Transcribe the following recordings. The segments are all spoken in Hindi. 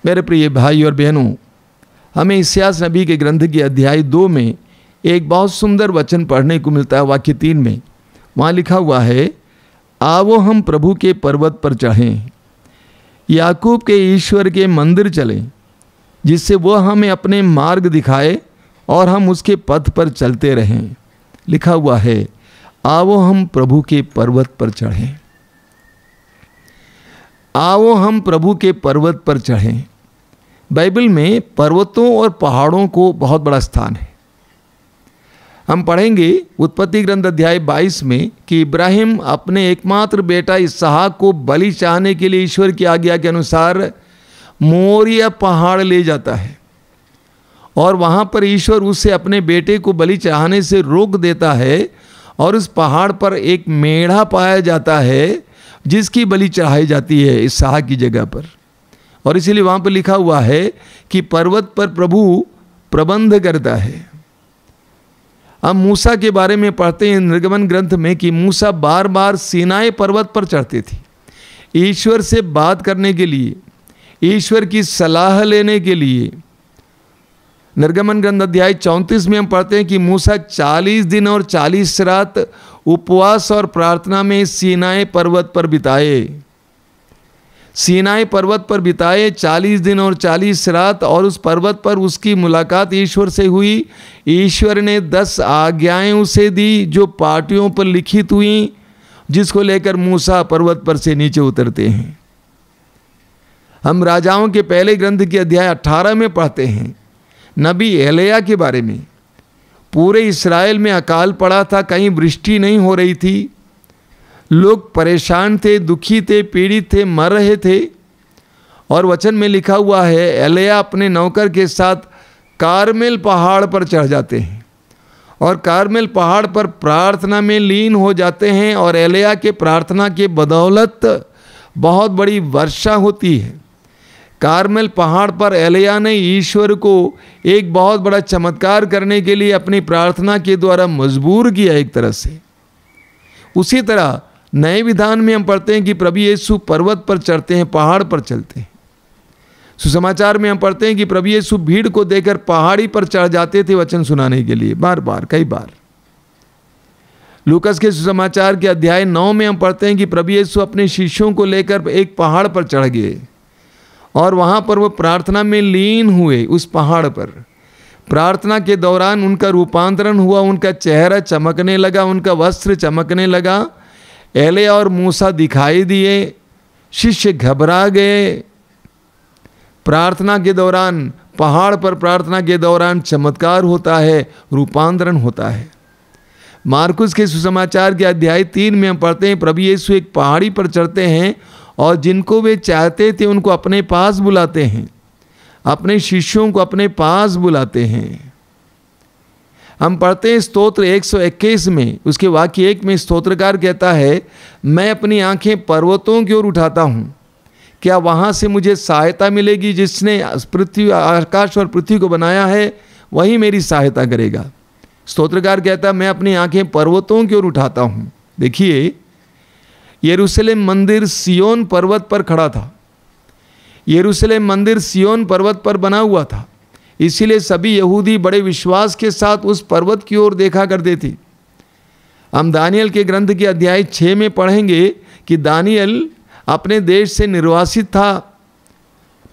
मेरे प्रिय भाई और बहनों, हमें इस्यास नबी के ग्रंथ के अध्याय 2 में एक बहुत सुंदर वचन पढ़ने को मिलता है। वाक्य 3 में वहाँ लिखा हुआ है, आओ हम प्रभु के पर्वत पर चढ़ें, याकूब के ईश्वर के मंदिर चलें, जिससे वह हमें अपने मार्ग दिखाए और हम उसके पथ पर चलते रहें। लिखा हुआ है, आओ हम प्रभु के पर्वत पर चढ़ें। आओ हम प्रभु के पर्वत पर चढ़ें। बाइबल में पर्वतों और पहाड़ों को बहुत बड़ा स्थान है। हम पढ़ेंगे उत्पत्ति ग्रंथ अध्याय 22 में कि इब्राहिम अपने एकमात्र बेटा इसहाक को बलि चाहने के लिए ईश्वर की आज्ञा के अनुसार मोरिया पहाड़ ले जाता है और वहाँ पर ईश्वर उसे अपने बेटे को बलि चाहने से रोक देता है और उस पहाड़ पर एक मेढ़ा पाया जाता है जिसकी बलि चढ़ाई जाती है इसहाक की जगह पर। और इसीलिए वहाँ पर लिखा हुआ है कि पर्वत पर प्रभु प्रबंध करता है। हम मूसा के बारे में पढ़ते हैं निर्गमन ग्रंथ में कि मूसा बार बार सीनाई पर्वत पर चढ़ते थे ईश्वर से बात करने के लिए, ईश्वर की सलाह लेने के लिए। निर्गमन ग्रंथ अध्याय 34 में हम पढ़ते हैं कि मूसा 40 दिन और 40 रात उपवास और प्रार्थना में सीनाई पर्वत पर बिताए। सीनाई पर्वत पर बिताए 40 दिन और 40 रात, और उस पर्वत पर उसकी मुलाकात ईश्वर से हुई। ईश्वर ने 10 आज्ञाएं उसे दी जो पाटियों पर लिखित हुई, जिसको लेकर मूसा पर्वत पर से नीचे उतरते हैं। हम राजाओं के पहले ग्रंथ के अध्याय 18 में पढ़ते हैं नबी एलिया के बारे में। पूरे इस्राएल में अकाल पड़ा था, कहीं वृष्टि नहीं हो रही थी, लोग परेशान थे, दुखी थे, पीड़ित थे, मर रहे थे। और वचन में लिखा हुआ है एलिया अपने नौकर के साथ कारमेल पहाड़ पर चढ़ जाते हैं और कारमेल पहाड़ पर प्रार्थना में लीन हो जाते हैं। और एलिया के प्रार्थना के बदौलत बहुत बड़ी वर्षा होती है। कारमेल पहाड़ पर एलिया ने ईश्वर को एक बहुत बड़ा चमत्कार करने के लिए अपनी प्रार्थना के द्वारा मजबूर किया एक तरह से। उसी तरह नए विधान में हम पढ़ते हैं कि प्रभु यीशु पर्वत पर चढ़ते हैं, पहाड़ पर चलते हैं। सुसमाचार में हम पढ़ते हैं कि प्रभु यीशु भीड़ को देखकर पहाड़ी पर चढ़ जाते थे वचन सुनाने के लिए, बार बार, कई बार। लूकस के सुसमाचार के अध्याय 9 में हम पढ़ते हैं कि प्रभु यीशु अपने शिष्यों को लेकर एक पहाड़ पर चढ़ गए और वहाँ पर वो प्रार्थना में लीन हुए। उस पहाड़ पर प्रार्थना के दौरान उनका रूपांतरण हुआ, उनका चेहरा चमकने लगा, उनका वस्त्र चमकने लगा। एलिया और मूसा दिखाई दिए, शिष्य घबरा गए। प्रार्थना के दौरान, पहाड़ पर प्रार्थना के दौरान चमत्कार होता है, रूपांतरण होता है। मार्कुस के सुसमाचार के अध्याय 3 में हम पढ़ते हैं प्रभु यीशु एक पहाड़ी पर चढ़ते हैं और जिनको वे चाहते थे उनको अपने पास बुलाते हैं, अपने शिष्यों को अपने पास बुलाते हैं। हम पढ़ते हैं स्तोत्र 121 में, उसके वाक्य 1 में स्तोत्रकार कहता है, मैं अपनी आंखें पर्वतों की ओर उठाता हूँ, क्या वहाँ से मुझे सहायता मिलेगी? जिसने पृथ्वी, आकाश और पृथ्वी को बनाया है वही मेरी सहायता करेगा। स्तोत्रकार कहता है मैं अपनी आंखें पर्वतों की ओर उठाता हूँ। देखिए, यरूशलेम मंदिर सियोन पर्वत पर खड़ा था। यरूशलेम मंदिर सियोन पर्वत पर बना हुआ था, इसीलिए सभी यहूदी बड़े विश्वास के साथ उस पर्वत की ओर देखा करते थे। हम दानियल के ग्रंथ के अध्याय 6 में पढ़ेंगे कि दानियल अपने देश से निर्वासित था,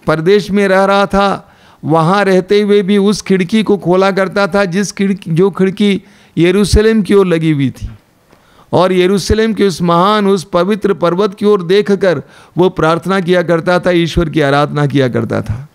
परदेश में रह रहा था। वहाँ रहते हुए भी उस खिड़की को खोला करता था जो खिड़की यरूशलेम की ओर लगी हुई थी, और यरूशलेम के उस महान, उस पवित्र पर्वत की ओर देखकर वो प्रार्थना किया करता था, ईश्वर की आराधना किया करता था।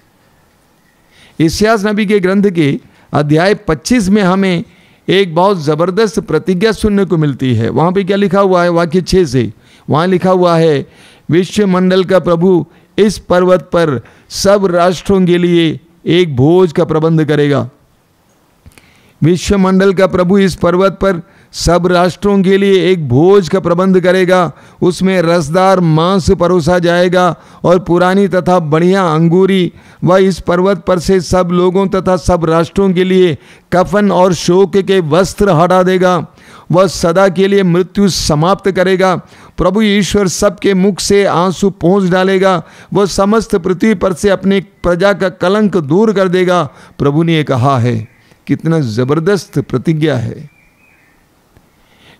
इस्यास नबी के ग्रंथ के अध्याय 25 में हमें एक बहुत ज़बरदस्त प्रतिज्ञा सुनने को मिलती है। वहाँ पे क्या लिखा हुआ है? वाक्य 6 से वहाँ लिखा हुआ है, विश्व मंडल का प्रभु इस पर्वत पर सब राष्ट्रों के लिए एक भोज का प्रबंध करेगा। विश्व मंडल का प्रभु इस पर्वत पर सब राष्ट्रों के लिए एक भोज का प्रबंध करेगा। उसमें रसदार मांस परोसा जाएगा और पुरानी तथा बढ़िया अंगूरी वह इस पर्वत पर से सब लोगों तथा सब राष्ट्रों के लिए कफन और शोक के वस्त्र हटा देगा। वह सदा के लिए मृत्यु समाप्त करेगा। प्रभु ईश्वर सबके मुख से आंसू पोंछ डालेगा। वह समस्त पृथ्वी पर से अपनी प्रजा का कलंक दूर कर देगा। प्रभु ने ये कहा है। कितना जबरदस्त प्रतिज्ञा है।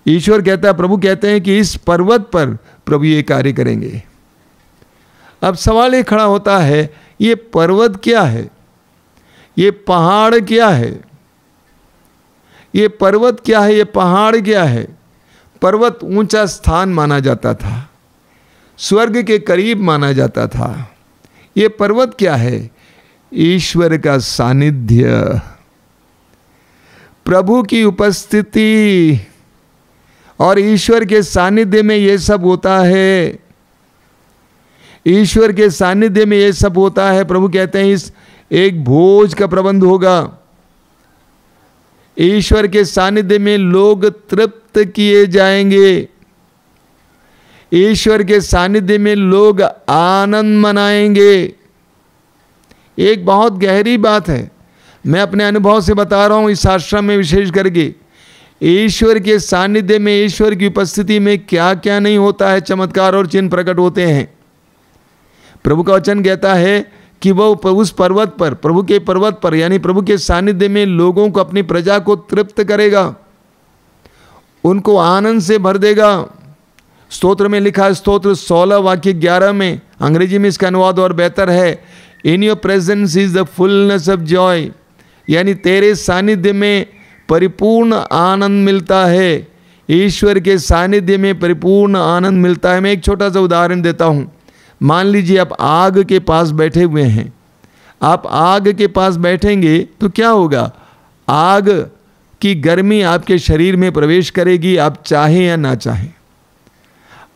ईश्वर कहता है, प्रभु कहते हैं कि इस पर्वत पर प्रभु ये कार्य करेंगे। अब सवाल ये खड़ा होता है, ये पर्वत क्या है? ये पहाड़ क्या है? ये पर्वत क्या है? ये पहाड़ क्या है? पर्वत ऊंचा स्थान माना जाता था, स्वर्ग के करीब माना जाता था। ये पर्वत क्या है? ईश्वर का सानिध्य, प्रभु की उपस्थिति। और ईश्वर के सानिध्य में ये सब होता है। ईश्वर के सानिध्य में ये सब होता है। प्रभु कहते हैं इस एक भोज का प्रबंध होगा। ईश्वर के सानिध्य में लोग तृप्त किए जाएंगे। ईश्वर के सानिध्य में लोग आनंद मनाएंगे। एक बहुत गहरी बात है, मैं अपने अनुभव से बता रहा हूं। इस आश्रम में विशेष करके ईश्वर के सानिध्य में, ईश्वर की उपस्थिति में क्या क्या नहीं होता है, चमत्कार और चिन्ह प्रकट होते हैं। प्रभु का वचन कहता है कि वह उस पर्वत पर, प्रभु के पर्वत पर यानी प्रभु के सानिध्य में लोगों को, अपनी प्रजा को तृप्त करेगा, उनको आनंद से भर देगा। स्तोत्र में लिखा है, स्तोत्र 16 वाक्य 11 में, अंग्रेजी में इसका अनुवाद और बेहतर है, in your presence is the fullness of Joy, यानी तेरे सानिध्य में परिपूर्ण आनंद मिलता है। ईश्वर के सानिध्य में परिपूर्ण आनंद मिलता है। मैं एक छोटा सा उदाहरण देता हूँ। मान लीजिए आप आग के पास बैठे हुए हैं। आप आग के पास बैठेंगे तो क्या होगा? आग की गर्मी आपके शरीर में प्रवेश करेगी, आप चाहें या ना चाहें।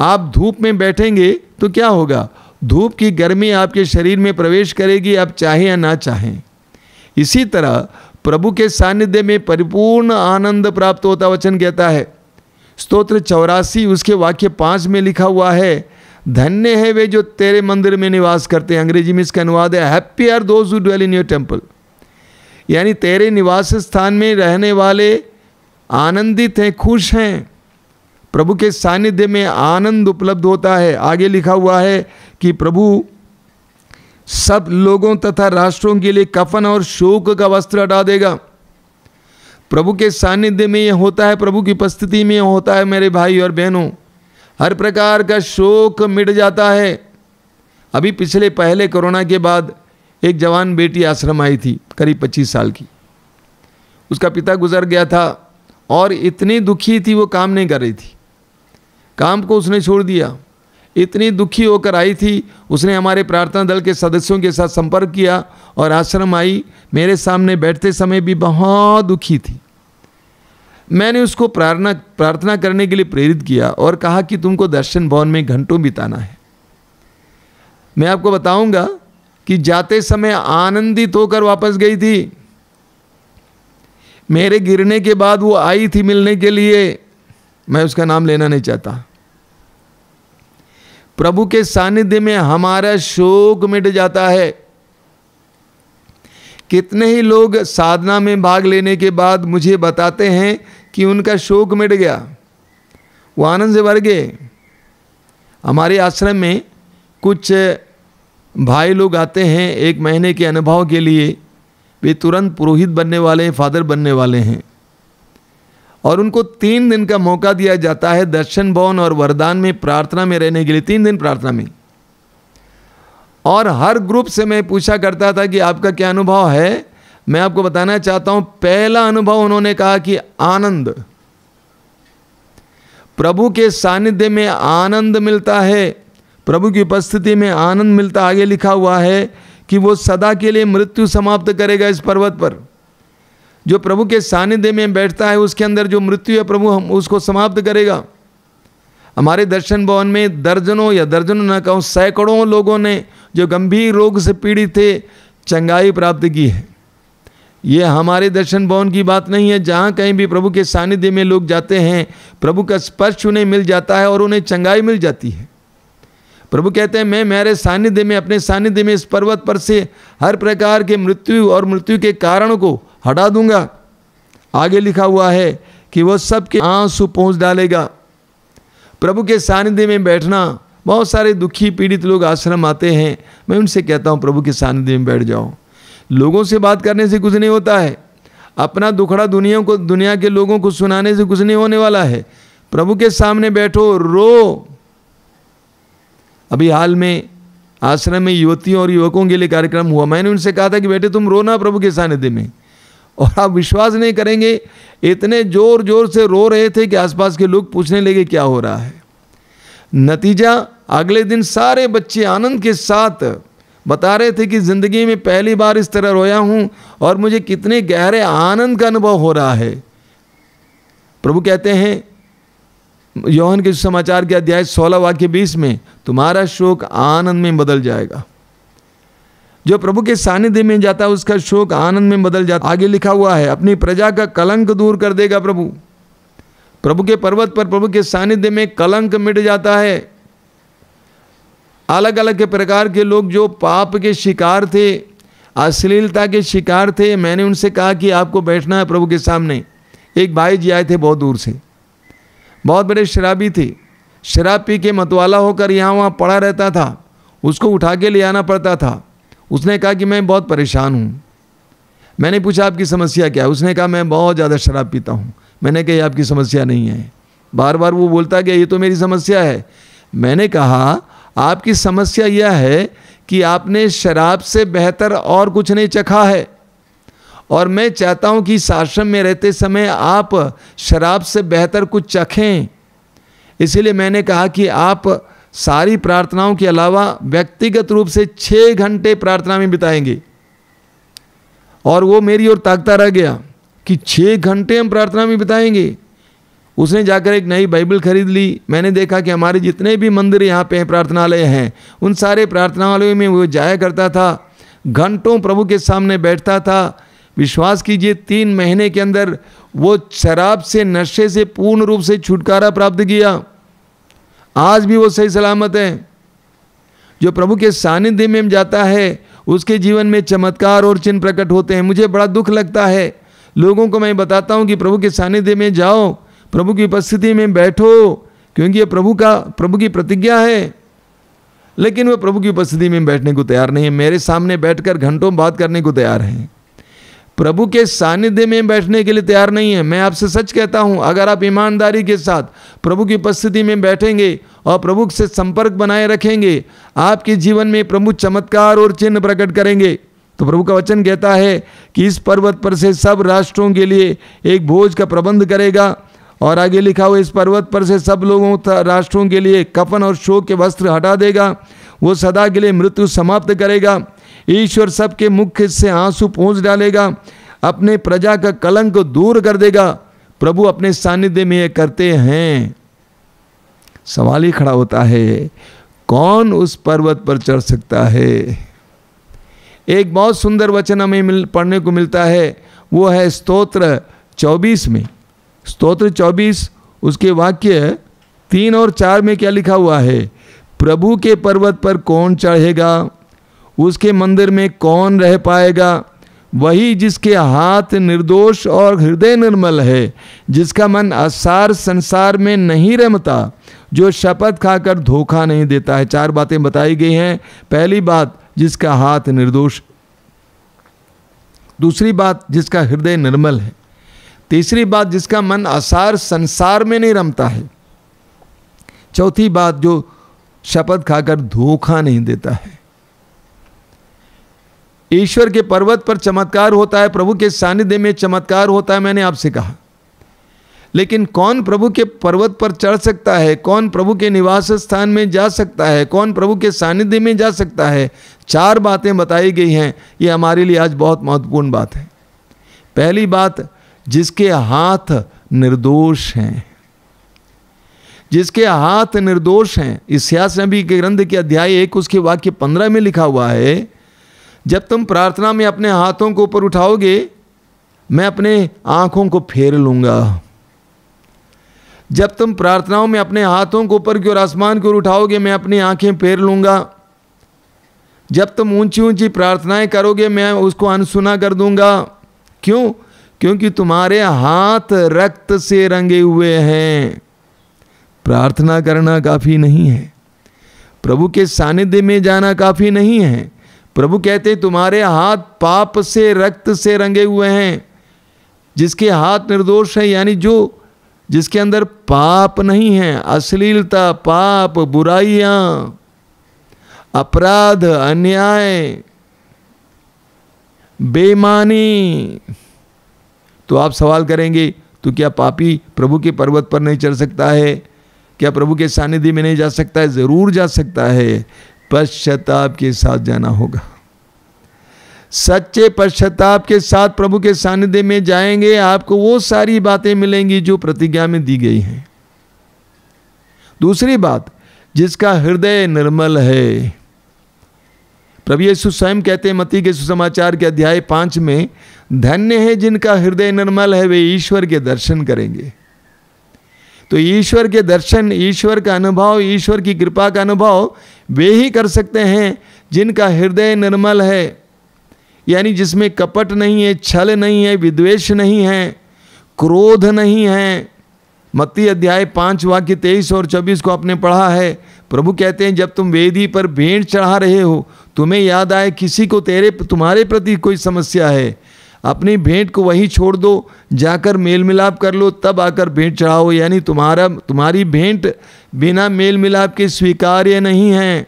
आप धूप में बैठेंगे तो क्या होगा? धूप की गर्मी आपके शरीर में प्रवेश करेगी, आप चाहें या ना चाहें। इसी तरह प्रभु के सानिध्य में परिपूर्ण आनंद प्राप्त होता, वचन कहता है। स्तोत्र 84 उसके वाक्य 5 में लिखा हुआ है, धन्य है वे जो तेरे मंदिर में निवास करते हैं। अंग्रेजी में इसका अनुवाद है, happy are those who dwell in your temple, यानी तेरे निवास स्थान में रहने वाले आनंदित हैं, खुश हैं। प्रभु के सानिध्य में आनंद उपलब्ध होता है। आगे लिखा हुआ है कि प्रभु सब लोगों तथा राष्ट्रों के लिए कफन और शोक का वस्त्र हटा देगा। प्रभु के सानिध्य में यह होता है, प्रभु की उपस्थिति में यह होता है मेरे भाई और बहनों। हर प्रकार का शोक मिट जाता है। अभी पहले कोरोना के बाद एक जवान बेटी आश्रम आई थी, करीब 25 साल की। उसका पिता गुजर गया था और इतनी दुखी थी, वो काम नहीं कर रही थी, काम को उसने छोड़ दिया। इतनी दुखी होकर आई थी, उसने हमारे प्रार्थना दल के सदस्यों के साथ संपर्क किया और आश्रम आई। मेरे सामने बैठते समय भी बहुत दुखी थी। मैंने उसको प्रार्थना करने के लिए प्रेरित किया और कहा कि तुमको दर्शन भवन में घंटों बिताना है। मैं आपको बताऊंगा कि जाते समय आनंदित होकर वापस गई थी। मेरे गिरने के बाद वो आई थी मिलने के लिए, मैं उसका नाम लेना नहीं चाहता। प्रभु के सानिध्य में हमारा शोक मिट जाता है। कितने ही लोग साधना में भाग लेने के बाद मुझे बताते हैं कि उनका शोक मिट गया, वो आनंद से भर गए। हमारे आश्रम में कुछ भाई लोग आते हैं 1 महीने के अनुभव के लिए। वे तुरंत पुरोहित बनने वाले हैं, फादर बनने वाले हैं, और उनको 3 दिन का मौका दिया जाता है दर्शन भवन और वरदान में प्रार्थना में रहने के लिए। 3 दिन प्रार्थना में। और हर ग्रुप से मैं पूछा करता था कि आपका क्या अनुभव है। मैं आपको बताना चाहता हूं, पहला अनुभव उन्होंने कहा कि आनंद, प्रभु के सानिध्य में आनंद मिलता है, प्रभु की उपस्थिति में आनंद मिलता। आगे लिखा हुआ है कि वो सदा के लिए मृत्यु समाप्त करेगा। इस पर्वत पर जो प्रभु के सानिध्य में बैठता है, उसके अंदर जो मृत्यु है, प्रभु हम उसको समाप्त करेगा। हमारे दर्शन भवन में दर्जनों या दर्जनों न कहूँ सैकड़ों लोगों ने जो गंभीर रोग से पीड़ित थे, चंगाई प्राप्त की है। ये हमारे दर्शन भवन की बात नहीं है। जहाँ कहीं भी प्रभु के सानिध्य में लोग जाते हैं, प्रभु का स्पर्श उन्हें मिल जाता है और उन्हें चंगाई मिल जाती है। प्रभु कहते हैं, मैं मेरे सानिध्य में, अपने सानिध्य में इस पर्वत पर से हर प्रकार के मृत्यु और मृत्यु के कारण को हटा दूंगा। आगे लिखा हुआ है कि वो सबके आंसू पोंछ डालेगा। प्रभु के सानिध्य में बैठना, बहुत सारे दुखी पीड़ित लोग आश्रम आते हैं, मैं उनसे कहता हूँ प्रभु के सानिध्य में बैठ जाओ। लोगों से बात करने से कुछ नहीं होता है, अपना दुखड़ा दुनिया के लोगों को सुनाने से कुछ नहीं होने वाला है। प्रभु के सामने बैठो, रो। अभी हाल में आश्रम में युवतियों और युवकों के लिए कार्यक्रम हुआ, मैंने उनसे कहा था कि बेटे तुम रोना प्रभु के सानिध्य में, और आप विश्वास नहीं करेंगे इतने जोर जोर से रो रहे थे कि आसपास के लोग पूछने लगे क्या हो रहा है। नतीजा अगले दिन सारे बच्चे आनंद के साथ बता रहे थे कि ज़िंदगी में पहली बार इस तरह रोया हूँ और मुझे कितने गहरे आनंद का अनुभव हो रहा है। प्रभु कहते हैं यूहन्ना के समाचार के अध्याय 16 वाक्य 20 में, तुम्हारा शोक आनंद में बदल जाएगा। जो प्रभु के सानिध्य में जाता है उसका शोक आनंद में बदल जाता है। आगे लिखा हुआ है, अपनी प्रजा का कलंक दूर कर देगा प्रभु। प्रभु के पर्वत पर प्रभु के सानिध्य में कलंक मिट जाता है। अलग अलग के प्रकार के लोग जो पाप के शिकार थे, अश्लीलता के शिकार थे, मैंने उनसे कहा कि आपको बैठना है प्रभु के सामने। एक भाई जी आए थे बहुत दूर से, बहुत बड़े शराबी थे, शराब पी के मतवाला होकर यहाँ वहाँ पड़ा रहता था, उसको उठा के ले आना पड़ता था। उसने कहा कि मैं बहुत परेशान हूँ। मैंने पूछा आपकी समस्या क्या है? उसने कहा मैं बहुत ज़्यादा शराब पीता हूँ। मैंने कहा आपकी समस्या नहीं है। बार बार वो बोलता गया ये तो मेरी समस्या है। मैंने कहा आपकी समस्या यह है कि आपने शराब से बेहतर और कुछ नहीं चखा है, और मैं चाहता हूँ कि इस आश्रम में रहते समय आप शराब से बेहतर कुछ चखें। इसीलिए मैंने कहा कि आप सारी प्रार्थनाओं के अलावा व्यक्तिगत रूप से 6 घंटे प्रार्थना में बिताएंगे। और वो मेरी ओर ताकता रह गया कि 6 घंटे हम प्रार्थना में बिताएंगे। उसने जाकर एक नई बाइबल खरीद ली। मैंने देखा कि हमारे जितने भी मंदिर यहाँ पे प्रार्थनालय हैं, उन सारे प्रार्थनालयों में वो जाया करता था, घंटों प्रभु के सामने बैठता था। विश्वास कीजिए 3 महीने के अंदर वो शराब से, नशे से पूर्ण रूप से छुटकारा प्राप्त किया। आज भी वो सही सलामत है। जो प्रभु के सानिध्य में जाता है उसके जीवन में चमत्कार और चिन्ह प्रकट होते हैं। मुझे बड़ा दुख लगता है, लोगों को मैं बताता हूँ कि प्रभु के सानिध्य में जाओ, प्रभु की उपस्थिति में बैठो, क्योंकि ये प्रभु की प्रतिज्ञा है, लेकिन वो प्रभु की उपस्थिति में बैठने को तैयार नहीं है। मेरे सामने बैठकर घंटों बात करने को तैयार हैं, प्रभु के सानिध्य में बैठने के लिए तैयार नहीं है। मैं आपसे सच कहता हूं, अगर आप ईमानदारी के साथ प्रभु की उपस्थिति में बैठेंगे और प्रभु से संपर्क बनाए रखेंगे, आपके जीवन में प्रभु चमत्कार और चिन्ह प्रकट करेंगे। तो प्रभु का वचन कहता है कि इस पर्वत पर से सब राष्ट्रों के लिए एक भोज का प्रबंध करेगा। और आगे लिखा हुआ, इस पर्वत पर से सब लोगों राष्ट्रों के लिए कफन और शोक के वस्त्र हटा देगा। वो सदा के लिए मृत्यु समाप्त करेगा। ईश्वर सबके मुख से आंसू पोंछ डालेगा, अपने प्रजा का कलंक दूर कर देगा। प्रभु अपने सानिध्य में ये करते हैं। सवाल ही खड़ा होता है, कौन उस पर्वत पर चढ़ सकता है? एक बहुत सुंदर वचन हमें पढ़ने को मिलता है, वो है स्तोत्र 24 में। स्तोत्र 24 उसके वाक्य 3 और 4 में क्या लिखा हुआ है? प्रभु के पर्वत पर कौन चढ़ेगा? उसके मंदिर में कौन रह पाएगा? वही जिसके हाथ निर्दोष और हृदय निर्मल है, जिसका मन असार संसार में नहीं रमता, जो शपथ खाकर धोखा नहीं देता है। 4 बातें बताई गई हैं। पहली बात, जिसका हाथ निर्दोष। दूसरी बात, जिसका हृदय निर्मल है। तीसरी बात, जिसका मन असार संसार में नहीं रमता है। चौथी बात, जो शपथ खाकर धोखा नहीं देता है। ईश्वर के पर्वत पर चमत्कार होता है, प्रभु के सानिध्य में चमत्कार होता है, मैंने आपसे कहा। लेकिन कौन प्रभु के पर्वत पर चढ़ सकता है? कौन प्रभु के निवास स्थान में जा सकता है? कौन प्रभु के सानिध्य में जा सकता है? 4 बातें बताई गई हैं। ये हमारे लिए आज बहुत महत्वपूर्ण बात है। पहली बात, जिसके हाथ निर्दोष हैं। जिसके हाथ निर्दोष हैं। इस्यास नबी के ग्रंथ के अध्याय 1 उसके वाक्य 15 में लिखा हुआ है, जब तुम प्रार्थना में अपने हाथों को ऊपर उठाओगे, मैं अपने आंखों को फेर लूंगा। जब तुम प्रार्थनाओं में अपने हाथों को ऊपर की ओर आसमान की ओर उठाओगे, मैं अपनी आंखें फेर लूंगा। जब तुम ऊंची ऊंची प्रार्थनाएं करोगे, मैं उसको अनसुना कर दूंगा। क्यों? क्योंकि तुम्हारे हाथ रक्त से रंगे हुए हैं। प्रार्थना करना काफ़ी नहीं है, प्रभु के सानिध्य में जाना काफ़ी नहीं है। प्रभु कहते तुम्हारे हाथ पाप से रक्त से रंगे हुए हैं। जिसके हाथ निर्दोष है, यानी जिसके अंदर पाप नहीं है, अश्लीलता, पाप, बुराइयां, अपराध, अन्याय, बेईमानी, तो आप सवाल करेंगे तो क्या पापी प्रभु के पर्वत पर नहीं चढ़ सकता है? क्या प्रभु के सानिध्य में नहीं जा सकता है? जरूर जा सकता है, पश्चाताप के साथ जाना होगा। सच्चे पश्चाताप के साथ प्रभु के सानिध्य में जाएंगे, आपको वो सारी बातें मिलेंगी जो प्रतिज्ञा में दी गई हैं। दूसरी बात, जिसका हृदय निर्मल है। प्रभु यीशु स्वयं कहते हैं मत्ती के सुसमाचार के अध्याय 5 में, धन्य है जिनका हृदय निर्मल है, वे ईश्वर के दर्शन करेंगे। तो ईश्वर के दर्शन, ईश्वर का अनुभव, ईश्वर की कृपा का अनुभव वे ही कर सकते हैं जिनका हृदय निर्मल है, यानी जिसमें कपट नहीं है, छल नहीं है, विद्वेष नहीं है, क्रोध नहीं है। मत्ती अध्याय 5 वाक्य 23 और 24 को आपने पढ़ा है। प्रभु कहते हैं जब तुम वेदी पर भेंट चढ़ा रहे हो, तुम्हें याद आए किसी को तुम्हारे प्रति कोई समस्या है, अपनी भेंट को वहीं छोड़ दो, जाकर मेल मिलाप कर लो, तब आकर भेंट चढ़ाओ। यानी तुम्हारी भेंट बिना मेल मिलाप के स्वीकार्य नहीं है।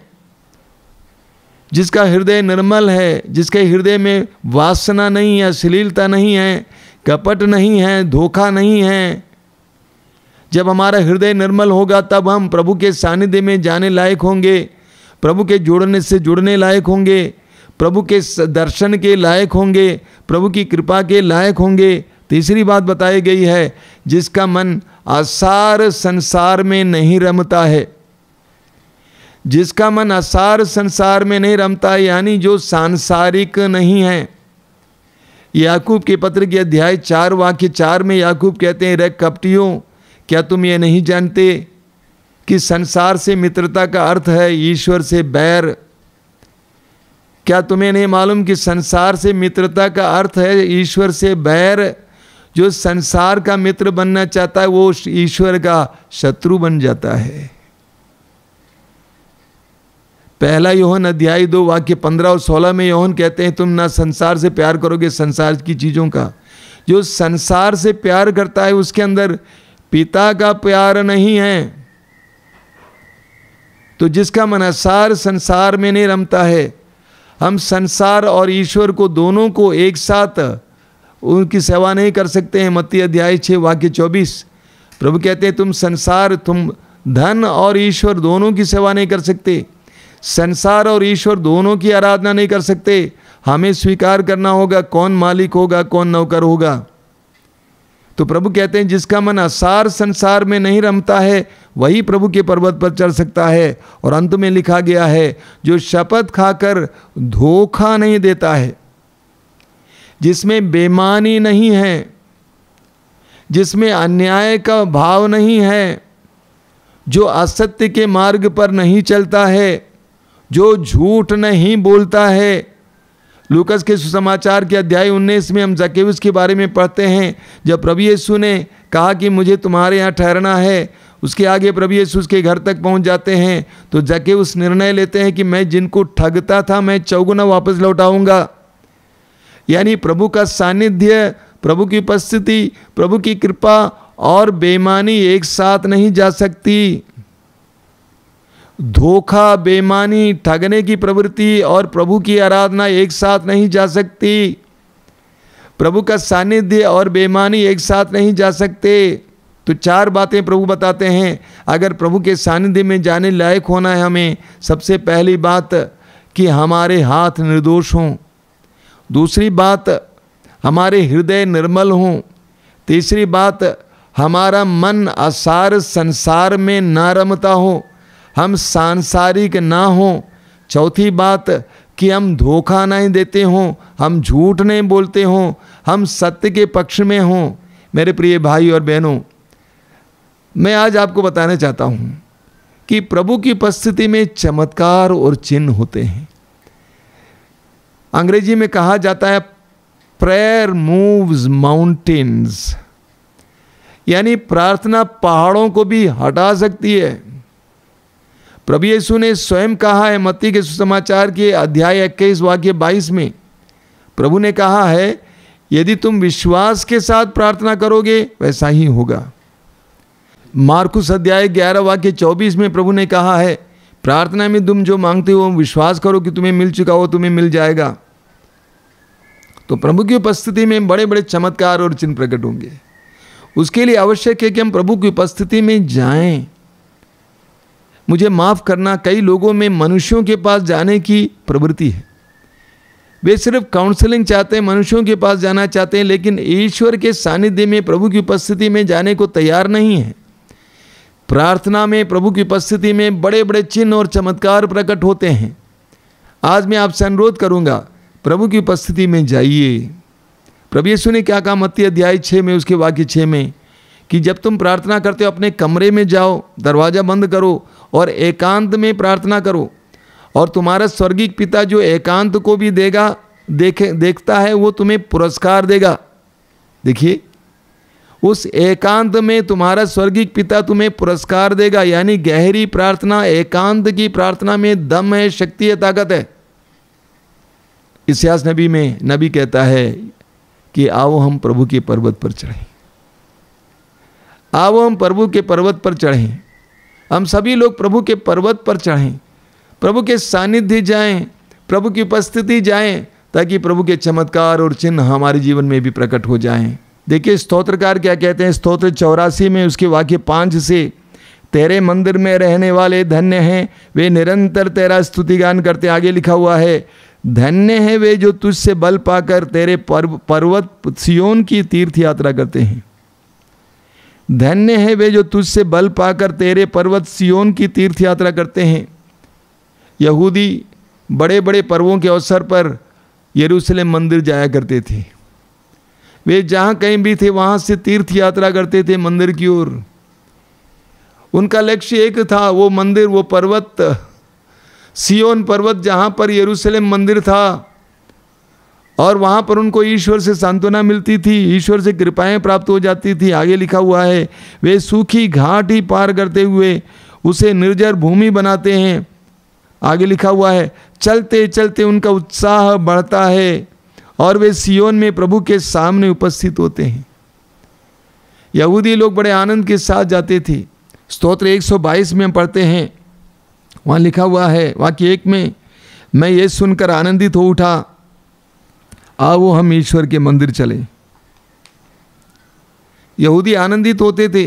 जिसका हृदय निर्मल है, जिसके हृदय में वासना नहीं है, अश्लीलता नहीं है, कपट नहीं है, धोखा नहीं है, जब हमारा हृदय निर्मल होगा तब हम प्रभु के सानिध्य में जाने लायक होंगे, प्रभु के जुड़ने से जुड़ने लायक होंगे, प्रभु के दर्शन के लायक होंगे, प्रभु की कृपा के लायक होंगे। तीसरी बात बताई गई है, जिसका मन आसार संसार में नहीं रमता है। जिसका मन आसार संसार में नहीं रमता, यानी जो सांसारिक नहीं है। याकूब के पत्र के अध्याय 4 वाक्य 4 में याकूब कहते हैं, रे कपटियों, क्या तुम ये नहीं जानते कि संसार से मित्रता का अर्थ है ईश्वर से बैर? क्या तुम्हें नहीं मालूम कि संसार से मित्रता का अर्थ है ईश्वर से बैर? जो संसार का मित्र बनना चाहता है वो ईश्वर का शत्रु बन जाता है। पहला यूहन्ना अध्याय 2 वाक्य 15 और 16 में यूहन्ना कहते हैं, तुम ना संसार से प्यार करोगे संसार की चीज़ों का। जो संसार से प्यार करता है उसके अंदर पिता का प्यार नहीं है। तो जिसका मन आसार संसार में नहीं रमता है, हम संसार और ईश्वर को दोनों को एक साथ उनकी सेवा नहीं कर सकते हैं। मत्ती अध्याय 6 वाक्य 24 प्रभु कहते हैं, तुम संसार, तुम धन और ईश्वर दोनों की सेवा नहीं कर सकते, संसार और ईश्वर दोनों की आराधना नहीं कर सकते। हमें स्वीकार करना होगा कौन मालिक होगा, कौन नौकर होगा। तो प्रभु कहते हैं जिसका मन आसार संसार में नहीं रमता है वही प्रभु के पर्वत पर चढ़ सकता है। और अंत में लिखा गया है, जो शपथ खाकर धोखा नहीं देता है, जिसमें बेईमानी नहीं है, जिसमें अन्याय का भाव नहीं है, जो असत्य के मार्ग पर नहीं चलता है, जो झूठ नहीं बोलता है। लूकस के सुसमाचार के अध्याय 19 में हम जक्केउस के बारे में पढ़ते हैं। जब प्रभु यीशु ने कहा कि मुझे तुम्हारे यहाँ ठहरना है, उसके आगे प्रभु यीशु उसके घर तक पहुँच जाते हैं, तो जक्केउस निर्णय लेते हैं कि मैं जिनको ठगता था मैं चौगुना वापस लौटाऊंगा। यानी प्रभु का सानिध्य, प्रभु की उपस्थिति, प्रभु की कृपा और बेईमानी एक साथ नहीं जा सकती। धोखा, बेईमानी, ठगने की प्रवृत्ति और प्रभु की आराधना एक साथ नहीं जा सकती। प्रभु का सानिध्य और बेईमानी एक साथ नहीं जा सकते। तो 4 बातें प्रभु बताते हैं। अगर प्रभु के सानिध्य में जाने लायक होना है हमें, सबसे पहली बात कि हमारे हाथ निर्दोष हों। दूसरी बात, हमारे हृदय निर्मल हों। तीसरी बात, हमारा मन आसार संसार में ना रमता हो, हम सांसारिक ना हो। चौथी बात कि हम धोखा नहीं देते हों, हम झूठ नहीं बोलते हों, हम सत्य के पक्ष में हों। मेरे प्रिय भाई और बहनों, मैं आज आपको बताना चाहता हूँ कि प्रभु की उपस्थिति में चमत्कार और चिन्ह होते हैं। अंग्रेजी में कहा जाता है प्रेयर मूव्स माउंटेन्स, यानी प्रार्थना पहाड़ों को भी हटा सकती है। प्रभु यीशु ने स्वयं कहा है मत्ती के सुसमाचार के अध्याय 21 वाक्य 22 में, प्रभु ने कहा है यदि तुम विश्वास के साथ प्रार्थना करोगे वैसा ही होगा। मार्कुस अध्याय 11 वाक्य 24 में प्रभु ने कहा है प्रार्थना में तुम जो मांगते हो विश्वास करो कि तुम्हें मिल चुका हो, तुम्हें मिल जाएगा। तो प्रभु की उपस्थिति में बड़े बड़े चमत्कार और चिन्ह प्रकट होंगे। उसके लिए आवश्यक है कि हम प्रभु की उपस्थिति में जाएं। मुझे माफ करना, कई लोगों में मनुष्यों के पास जाने की प्रवृत्ति है। वे सिर्फ काउंसलिंग चाहते हैं, मनुष्यों के पास जाना चाहते हैं, लेकिन ईश्वर के सानिध्य में प्रभु की उपस्थिति में जाने को तैयार नहीं है। प्रार्थना में प्रभु की उपस्थिति में बड़े बड़े चिन्ह और चमत्कार प्रकट होते हैं। आज मैं आपसे अनुरोध करूंगा प्रभु की उपस्थिति में जाइए। प्रभु यीशु ने क्या कहा मत्ती अध्याय 6 में उसके वाक्य 6 में कि जब तुम प्रार्थना करते हो अपने कमरे में जाओ, दरवाज़ा बंद करो और एकांत में प्रार्थना करो, और तुम्हारा स्वर्गीय पिता जो एकांत को भी देखता है वो तुम्हें पुरस्कार देगा। देखिए, उस एकांत में तुम्हारा स्वर्गीय पिता तुम्हें पुरस्कार देगा। यानी गहरी प्रार्थना, एकांत की प्रार्थना में दम है, शक्ति है, ताकत है। इस्यास नबी में नबी कहता है कि आओ हम प्रभु के पर्वत पर चढ़ें, आओ हम प्रभु के पर्वत पर चढ़ें। हम सभी लोग प्रभु के पर्वत पर चढ़ें, प्रभु के सानिध्य जाएं, प्रभु की उपस्थिति जाएं, ताकि प्रभु के चमत्कार और चिन्ह हमारे जीवन में भी प्रकट हो जाएं। देखिए स्तोत्रकार क्या कहते हैं, स्तोत्र 84 में उसके वाक्य 5 से, तेरे मंदिर में रहने वाले धन्य हैं वे निरंतर तेरा स्तुतिगान करते। आगे लिखा हुआ है, धन्य है वे जो तुझसे बल पाकर तेरे पर्वत सियोन की तीर्थ यात्रा करते हैं। धन्य है वे जो तुझसे बल पाकर तेरे पर्वत सियोन की तीर्थ यात्रा करते हैं। यहूदी बड़े बड़े पर्वों के अवसर पर यरूशलेम मंदिर जाया करते थे। वे जहाँ कहीं भी थे वहाँ से तीर्थ यात्रा करते थे मंदिर की ओर। उनका लक्ष्य एक था, वो मंदिर, वो पर्वत, सियोन पर्वत जहाँ पर यरूशलेम मंदिर था, और वहाँ पर उनको ईश्वर से सांत्वना मिलती थी, ईश्वर से कृपाएं प्राप्त हो जाती थी। आगे लिखा हुआ है, वे सूखी घाट ही पार करते हुए उसे निर्जर भूमि बनाते हैं। आगे लिखा हुआ है, चलते चलते उनका उत्साह बढ़ता है और वे सियोन में प्रभु के सामने उपस्थित होते हैं। यहूदी लोग बड़े आनंद के साथ जाते थे। स्तोत्र 122 में हम पढ़ते हैं, वहाँ लिखा हुआ है वाक्य 1 में, मैं ये सुनकर आनंदित हो उठा, आओ हम ईश्वर के मंदिर चले। यहूदी आनंदित होते थे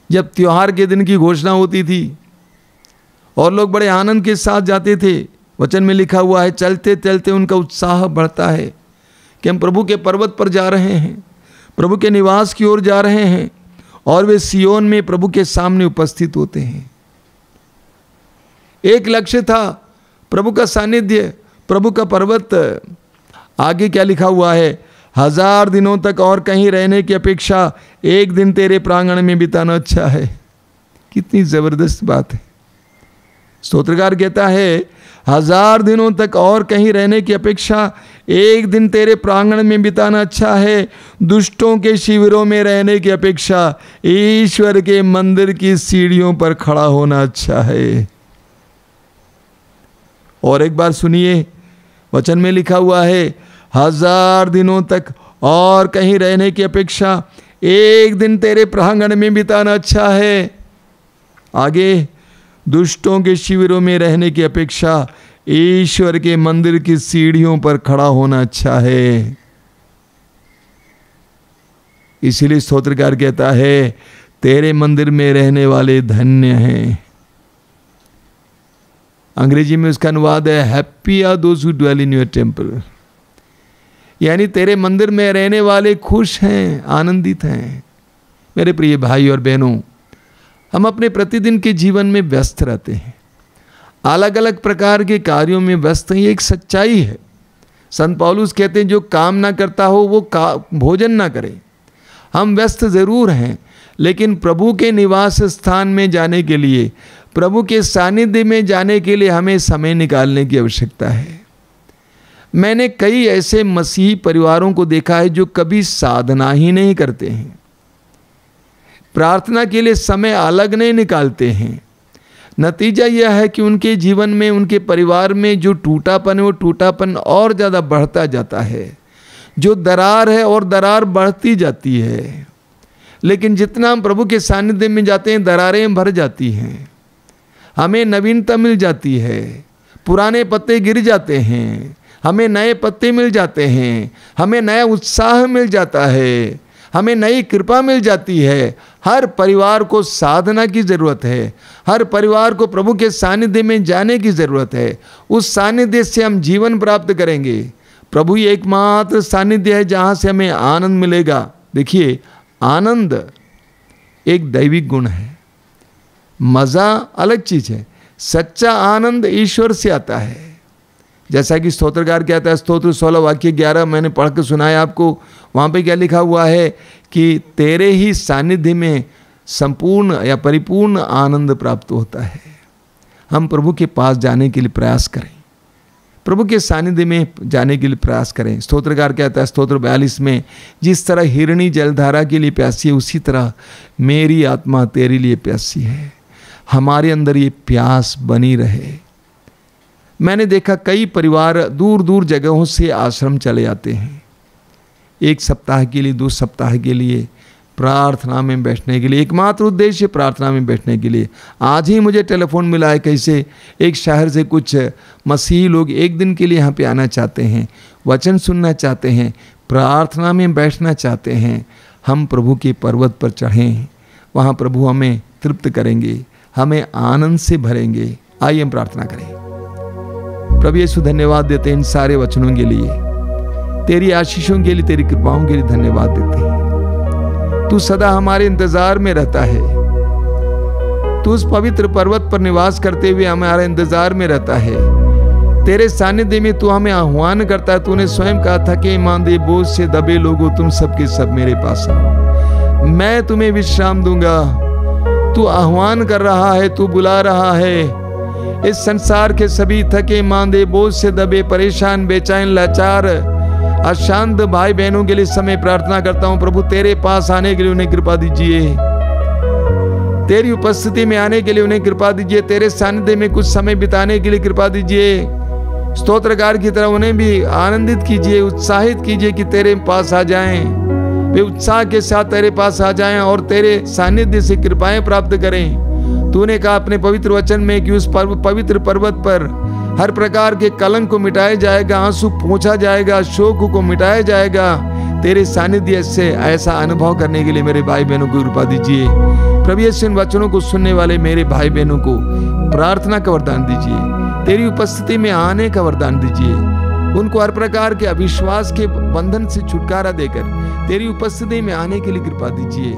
जब त्योहार के दिन की घोषणा होती थी, और लोग बड़े आनंद के साथ जाते थे। वचन में लिखा हुआ है, चलते चलते उनका उत्साह बढ़ता है कि हम प्रभु के पर्वत पर जा रहे हैं, प्रभु के निवास की ओर जा रहे हैं, और वे सियोन में प्रभु के सामने उपस्थित होते हैं। एक लक्ष्य था, प्रभु का सानिध्य, प्रभु का पर्वत। आगे क्या लिखा हुआ है, 1000 दिनों तक और कहीं रहने की अपेक्षा एक दिन तेरे प्रांगण में बिताना अच्छा है। कितनी जबरदस्त बात है। स्तोत्रकार कहता है, 1000 दिनों तक और कहीं रहने की अपेक्षा एक दिन तेरे प्रांगण में बिताना अच्छा है। दुष्टों के शिविरों में रहने की अपेक्षा ईश्वर के मंदिर की सीढ़ियों पर खड़ा होना अच्छा है। और एक बार सुनिए, वचन में लिखा हुआ है, 1000 दिनों तक और कहीं रहने की अपेक्षा एक दिन तेरे प्रांगण में बिताना अच्छा है। आगे, दुष्टों के शिविरों में रहने की अपेक्षा ईश्वर के मंदिर की सीढ़ियों पर खड़ा होना अच्छा है। इसीलिए स्तोत्रकार कहता है, तेरे मंदिर में रहने वाले धन्य हैं। अंग्रेजी में उसका अनुवाद है, happy are those who dwell in your temple. यानी तेरे मंदिर में रहने वाले खुश हैं, आनंदित हैं। मेरे प्रिय भाई और बहनों, हम अपने प्रतिदिन के जीवन में व्यस्त रहते हैं, अलग अलग प्रकार के कार्यों में व्यस्त हैं। ये एक सच्चाई है। संत पौलुस कहते हैं, जो काम ना करता हो वो भोजन ना करे। हम व्यस्त ज़रूर हैं, लेकिन प्रभु के निवास स्थान में जाने के लिए, प्रभु के सानिध्य में जाने के लिए हमें समय निकालने की आवश्यकता है। मैंने कई ऐसे मसीही परिवारों को देखा है जो कभी साधना ही नहीं करते हैं, प्रार्थना के लिए समय अलग नहीं निकालते हैं। नतीजा यह है कि उनके जीवन में, उनके परिवार में जो टूटापन है वो टूटापन और ज़्यादा बढ़ता जाता है, जो दरार है और दरार बढ़ती जाती है। लेकिन जितना हम प्रभु के सानिध्य में जाते हैं दरारें भर जाती हैं, हमें नवीनता मिल जाती है, पुराने पत्ते गिर जाते हैं, हमें नए पत्ते मिल जाते हैं, हमें नया उत्साह मिल जाता है, हमें नई कृपा मिल जाती है। हर परिवार को साधना की ज़रूरत है, हर परिवार को प्रभु के सानिध्य में जाने की ज़रूरत है। उस सानिध्य से हम जीवन प्राप्त करेंगे। प्रभु ही एकमात्र सानिध्य है जहाँ से हमें आनंद मिलेगा। देखिए, आनंद एक दैविक गुण है, मज़ा अलग चीज़ है। सच्चा आनंद ईश्वर से आता है। जैसा कि स्तोत्रकार कहता है, स्तोत्र 16 वाक्य 11 मैंने पढ़ के सुनाया आपको। वहाँ पे क्या लिखा हुआ है कि तेरे ही सानिध्य में संपूर्ण या परिपूर्ण आनंद प्राप्त होता है। हम प्रभु के पास जाने के लिए प्रयास करें, प्रभु के सानिध्य में जाने के लिए प्रयास करें। स्तोत्रकार कहता है स्तोत्र 42 में, जिस तरह हिरणी जलधारा के लिए प्यासी है उसी तरह मेरी आत्मा तेरे लिए प्यासी है। हमारे अंदर ये प्यास बनी रहे। मैंने देखा कई परिवार दूर दूर जगहों से आश्रम चले जाते हैं, 1 सप्ताह के लिए, 2 सप्ताह के लिए, प्रार्थना में बैठने के लिए, एकमात्र उद्देश्य प्रार्थना में बैठने के लिए। आज ही मुझे टेलीफोन मिला है कैसे एक शहर से कुछ मसीही लोग 1 दिन के लिए यहाँ पे आना चाहते हैं, वचन सुनना चाहते हैं, प्रार्थना में बैठना चाहते हैं। हम प्रभु के पर्वत पर चढ़ें, वहाँ प्रभु हमें तृप्त करेंगे, हमें आनंद से भरेंगे। आइए हम प्रार्थना करें। प्रभु यीशु, धन्यवाद देते हैं इन सारे वचनों के लिए, तेरी आशीषों के लिए, तेरी कृपाओं के लिए धन्यवाद देते हैं। तू सदा हमारे इंतजार में रहता है, तू उस पवित्र पर्वत पर निवास करते हुए हमारे इंतजार में रहता है। तेरे सानिध्य में तू हमें आह्वान करता है। तूने स्वयं कहा था कि मांदे बोझ से दबे लोगों, तुम सबके सब मेरे पास आओ, मैं तुम्हें विश्राम दूंगा। तू आह्वान कर रहा है, तू बुला रहा है। इस संसार के सभी थके मांदे, बोझ से दबे, परेशान, बेचैन, लाचार, अशांत भाई बहनों के लिए समय प्रार्थना करता हूं। प्रभु तेरे पास आने के लिए उन्हें कृपा दीजिए, तेरी उपस्थिति में आने के लिए उन्हें कृपा दीजिए, तेरे सानिध्य में कुछ समय बिताने के लिए कृपा दीजिए। स्तोत्रकार की तरह उन्हें भी आनंदित कीजिए, उत्साहित कीजिए कि तेरे पास आ जाएं, वे उत्साह के साथ तेरे पास आ जाएं और तेरे सानिध्य से कृपाएं प्राप्त करें। तूने कहा अपने पवित्र वचन में कि उस पवित्र पर्वत पर हर प्रकार के कलंक को मिटाया जाएगा, आंसू पोंछा जाएगा, शोक को मिटाया जाएगा। तेरे सानिध्य से ऐसा अनुभव करने के लिए मेरे भाई बहनों को कृपा दीजिए। प्रभु यीशु, इन वचनों को सुनने वाले मेरे भाई बहनों को प्रार्थना का वरदान दीजिए, तेरी उपस्थिति में आने का वरदान दीजिए। उनको हर प्रकार के अविश्वास के बंधन से छुटकारा देकर तेरी उपस्थिति में आने के लिए कृपा दीजिए।